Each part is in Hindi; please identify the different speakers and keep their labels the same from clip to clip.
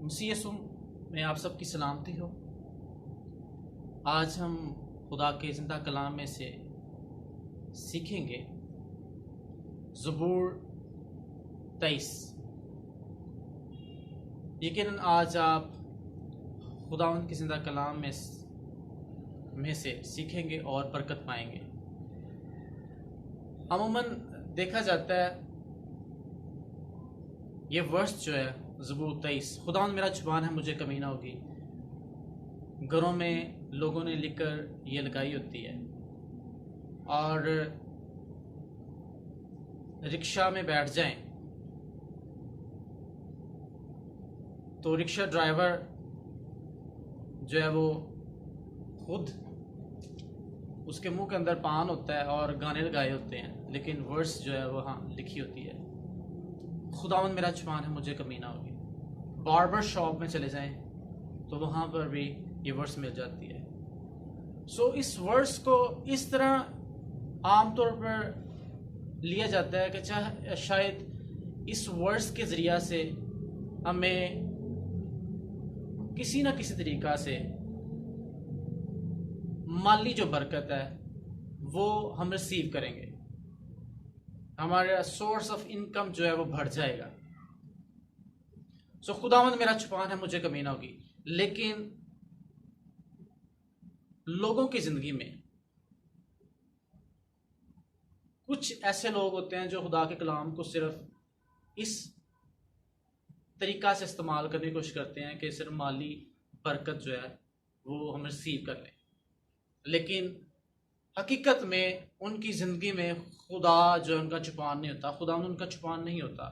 Speaker 1: मसीह यीशु में आप सबकी सलामती हो। आज हम खुदा के ज़िंदा कलाम में से सीखेंगे ज़बूर 23। यकीनन आज आप खुदावंद के ज़िंदा कलाम में से सीखेंगे और बरकत पाएंगे। अमूमन देखा जाता है ये वर्ष जो है ज़बूर 23, खुदावंद मेरा जुबान है मुझे कमी ना होगी, घरों में लोगों ने लिखकर ये लगाई होती है। और रिक्शा में बैठ जाएं तो रिक्शा ड्राइवर जो है वो खुद उसके मुंह के अंदर पान होता है और गाने लगाए होते हैं, लेकिन वर्स जो है वहाँ लिखी होती है खुदावंद मेरा जुबान है मुझे कमी ना होगी। बार्बर शॉप में चले जाएं तो वहाँ पर भी ये वर्स मिल जाती है। सो इस वर्स को इस तरह आमतौर पर लिया जाता है कि शायद इस वर्स के ज़रिया से हमें किसी न किसी तरीक़ा से माली जो बरकत है वो हम रिसीव करेंगे, हमारा सोर्स ऑफ इनकम जो है वो बढ़ जाएगा। सो खुदावंद मेरा जुबान है मुझे कमी ना होगी। लेकिन लोगों की ज़िंदगी में कुछ ऐसे लोग होते हैं जो खुदा के कलाम को सिर्फ इस तरीक़ा से इस्तेमाल करने की कोशिश करते हैं कि सिर्फ माली बरकत जो है वो हम रिसीव कर लें, लेकिन हकीकत में उनकी ज़िंदगी में खुदा जो उनका जुबान नहीं होता, खुदा उनका जुबान नहीं होता।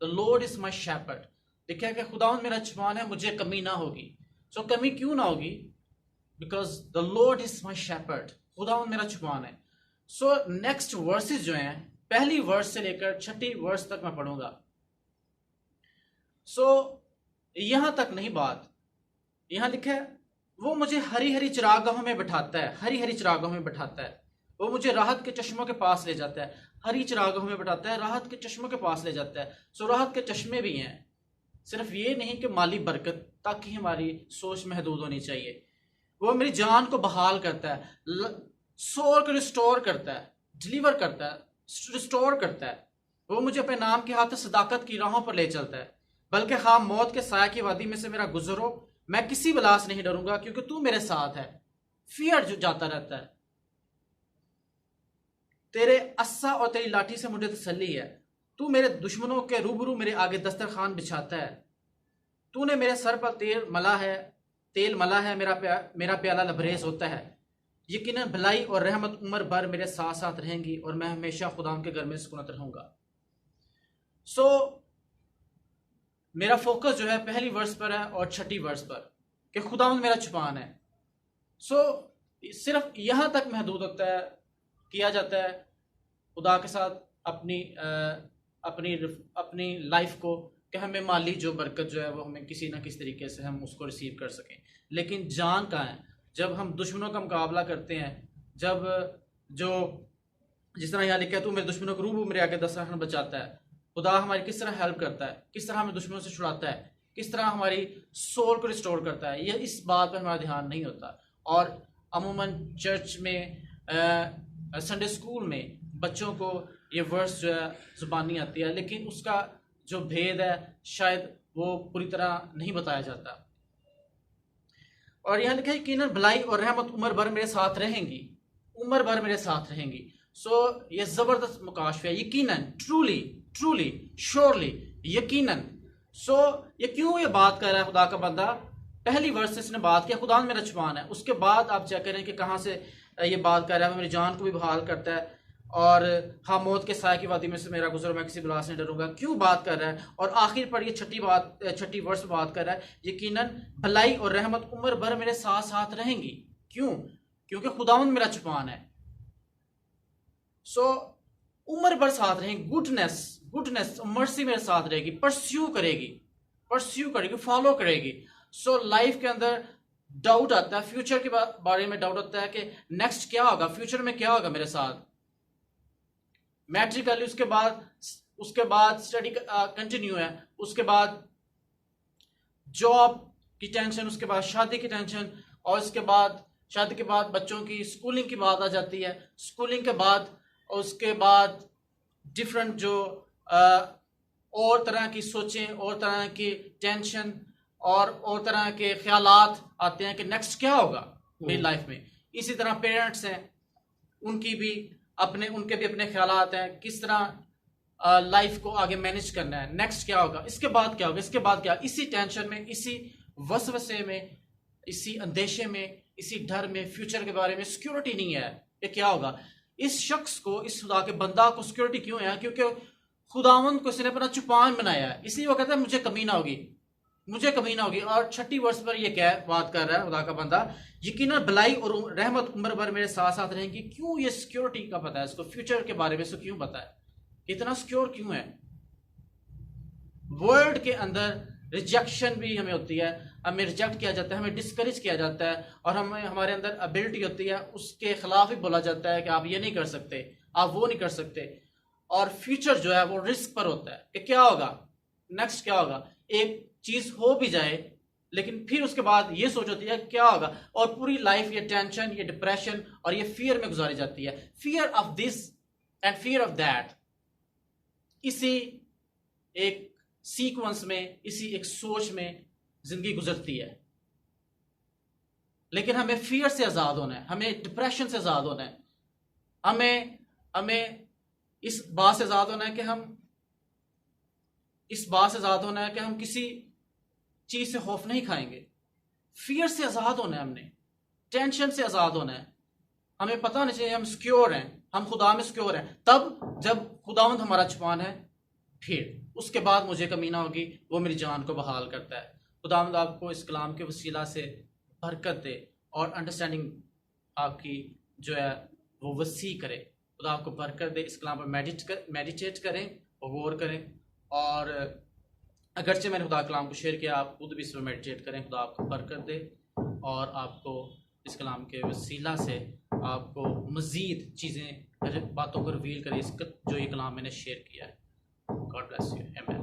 Speaker 1: The Lord is my shepherd, देखा कि खुदा मेरा जुबान है मुझे कमी ना होगी। सो कमी क्यों ना होगी? Because the Lord is my shepherd, खुदा मेरा जुबान है। सो नेक्स्ट वर्सेस जो हैं, पहली वर्स से लेकर छठी वर्स तक मैं पढ़ूंगा। सो यहां तक नहीं बात, यहां लिखा है वो मुझे हरी हरी चिरागाहों में बिठाता है, हरी हरी चिरागाहों में बिठाता है, वो मुझे राहत के चश्मों के पास ले जाता है। हरी चिरागाहों में बिठाता है, राहत के चश्मों के पास ले जाता है। सो राहत के चश्मे भी हैं, सिर्फ ये नहीं कि माली बरकत तक ही हमारी सोच महदूद होनी चाहिए। वो मेरी जान को बहाल करता है, सोल को रिस्टोर करता है, डिलीवर करता है, रिस्टोर करता है। वो मुझे अपने नाम के हाथ सदाकत की राहों पर ले चलता है। बल्कि हाँ, मौत के साया की वादी में से मेरा गुजरो, मैं किसी बला से नहीं डरूंगा, क्योंकि तू मेरे साथ है। फियर जो जाता रहता है, तेरे अस्सा और तेरी लाठी से मुझे तसल्ली है। तू मेरे दुश्मनों के रूबरू मेरे आगे दस्तरखान बिछाता है। तूने मेरे सर पर तेल मला है, मेरा प्याला लबरेज होता है। यकीनन भलाई और रहमत उम्र भर मेरे साथ साथ रहेंगी और मैं हमेशा खुदा के घर में सुकूनत रहूंगा। सो मेरा फोकस जो है पहली वर्स पर है और छठी वर्स पर कि खुदावंद मेरा जुबान है। सो सिर्फ यहां तक महदूद होता है, किया जाता है खुदा के साथ अपनी लाइफ को, कि हमें माली जो बरकत जो है वो हमें किसी ना किसी तरीके से हम उसको रिसीव कर सकें। लेकिन जान कहाँ है जब हम दुश्मनों का मुकाबला करते हैं, जब जो जिस तरह यहाँ लिखा है, तू मेरे दुश्मनों को रूबरू मेरे आगे दस्तरखान बचाता है। खुदा हमारी किस तरह हेल्प करता है, किस तरह हमें दुश्मनों से छुड़ाता है, किस तरह हमारी सोल को रिस्टोर करता है, यह इस बात पर हमारा ध्यान नहीं होता। और अमूमन चर्च में, संडे स्कूल में बच्चों को ये वर्स जो है ज़ुबानी आती है, लेकिन उसका जो भेद है शायद वो पूरी तरह नहीं बताया जाता। और यहाँ लिखा है यकीनन भलाई और रहमत उम्र भर मेरे साथ रहेंगी, उम्र भर मेरे साथ रहेंगी। सो ये ज़बरदस्त मुकाशफा है, यकीनन, ट्रूली ट्रूली, श्योरली, यकीनन। सो ये क्यों ये बात कर रहा है खुदा का बंदा? पहली वर्स से इसने बात किया खुदा मेरा जुबान है, उसके बाद आप चेक करें कि कहाँ से ये बात कर रहा है। मेरी जान को भी बहाल करता है, और हाँ, मौत के साया की वादी में से मेरा गुजर, मैं किसी बला से नहीं डरूंगा। क्यों बात कर रहा है? और आखिर पर ये छठी वर्ष बात कर रहा है, यकीनन भलाई और रहमत उम्र भर मेरे साथ साथ रहेंगी। क्यों? क्योंकि खुदावंद मेरा जुबान है। सो उम्र भर साथ रहेंगी, गुडनेस मर्सी मेरे साथ रहेगी, परस्यू करेगी, फॉलो करेगी। सो लाइफ के अंदर डाउट आता है, फ्यूचर के बारे में डाउट आता है कि नेक्स्ट क्या होगा, फ्यूचर में क्या होगा मेरे साथ, मैट्रिकली उसके बाद स्टडी कंटिन्यू है, उसके बाद जॉब की टेंशन, उसके बाद शादी की टेंशन, और उसके बाद शादी के बाद बच्चों की स्कूलिंग की बात आ जाती है। स्कूलिंग के बाद उसके बाद डिफरेंट जो और तरह की सोचें, और तरह की टेंशन और तरह के ख्यालात आते हैं कि नेक्स्ट क्या होगा मेरी लाइफ में। इसी तरह पेरेंट्स हैं, उनके भी अपने ख्यालात हैं, किस तरह लाइफ को आगे मैनेज करना है, नेक्स्ट क्या होगा, इसके बाद क्या होगा, इसके बाद क्या। इसी टेंशन में, इसी वसवसे में, इसी अंदेशे में, इसी डर में, फ्यूचर के बारे में सिक्योरिटी नहीं है कि क्या होगा। इस शख्स को, इस खुदा के बंदा को सिक्योरिटी क्यों है? क्योंकि खुदावंद को इसने अपना चुपान बनाया है, इसलिए वो कहता है मुझे कमी ना होगी, मुझे कमी ना होगी। और 6 वर्ष पर ये क्या बात कर रहा है खुदा का बंदा, यकीनन भलाई और रहमत उम्र भर मेरे साथ साथ रहेंगी। क्यों? ये सिक्योरिटी का पता है इसको, फ्यूचर के बारे में इसको क्यों पता है, इतना सिक्योर क्यों है। वर्ल्ड के अंदर रिजेक्शन भी हमें होती है, हमें रिजेक्ट किया जाता है, हमें डिस्करेज किया जाता है, और हमें हमारे अंदर एबिलिटी होती है, उसके खिलाफ ही बोला जाता है कि आप ये नहीं कर सकते, आप वो नहीं कर सकते। और फ्यूचर जो है वो रिस्क पर होता है कि क्या होगा, नेक्स्ट क्या होगा। एक चीज हो भी जाए लेकिन फिर उसके बाद ये सोच होती है क्या होगा, और पूरी लाइफ ये टेंशन, ये डिप्रेशन और ये फियर में गुजारी जाती है। Fear of this and fear of that, इसी एक सीक्वेंस में, इसी एक सोच में जिंदगी गुजरती है। लेकिन हमें फियर से आजाद होना है, हमें डिप्रेशन से आजाद होना है, हमें इस बात से आजाद होना है कि हम किसी चीज से खौफ नहीं खाएंगे। फियर से आजाद होना है, हमने टेंशन से आजाद होना है। हमें पता होना चाहिए हम सिक्योर हैं, हम खुदा में सिक्योर हैं। तब जब खुदावंद हमारा छुपान है, फिर उसके बाद मुझे कमी ना होगी, वो मेरी जान को बहाल करता है। खुदावंद आपको इस कलाम के वसीला से बरकत दे और अंडरस्टैंडिंग आपकी जो है वो वसी करे। खुदा आपको बरकत दे। इस कलाम पर मेडिटेट करें और गौर करें, और अगरचे मैंने खुदा कलाम को शेयर किया, आप खुद भी इस पर मेडिटेट करें। खुदा आपको बरकत दे और आपको इस कलाम के वसीला से आपको मज़ीद चीज़ें, बातों को रिवील करे, जो ये कलाम मैंने शेयर किया है। गॉड ब्लेस यू, आमीन।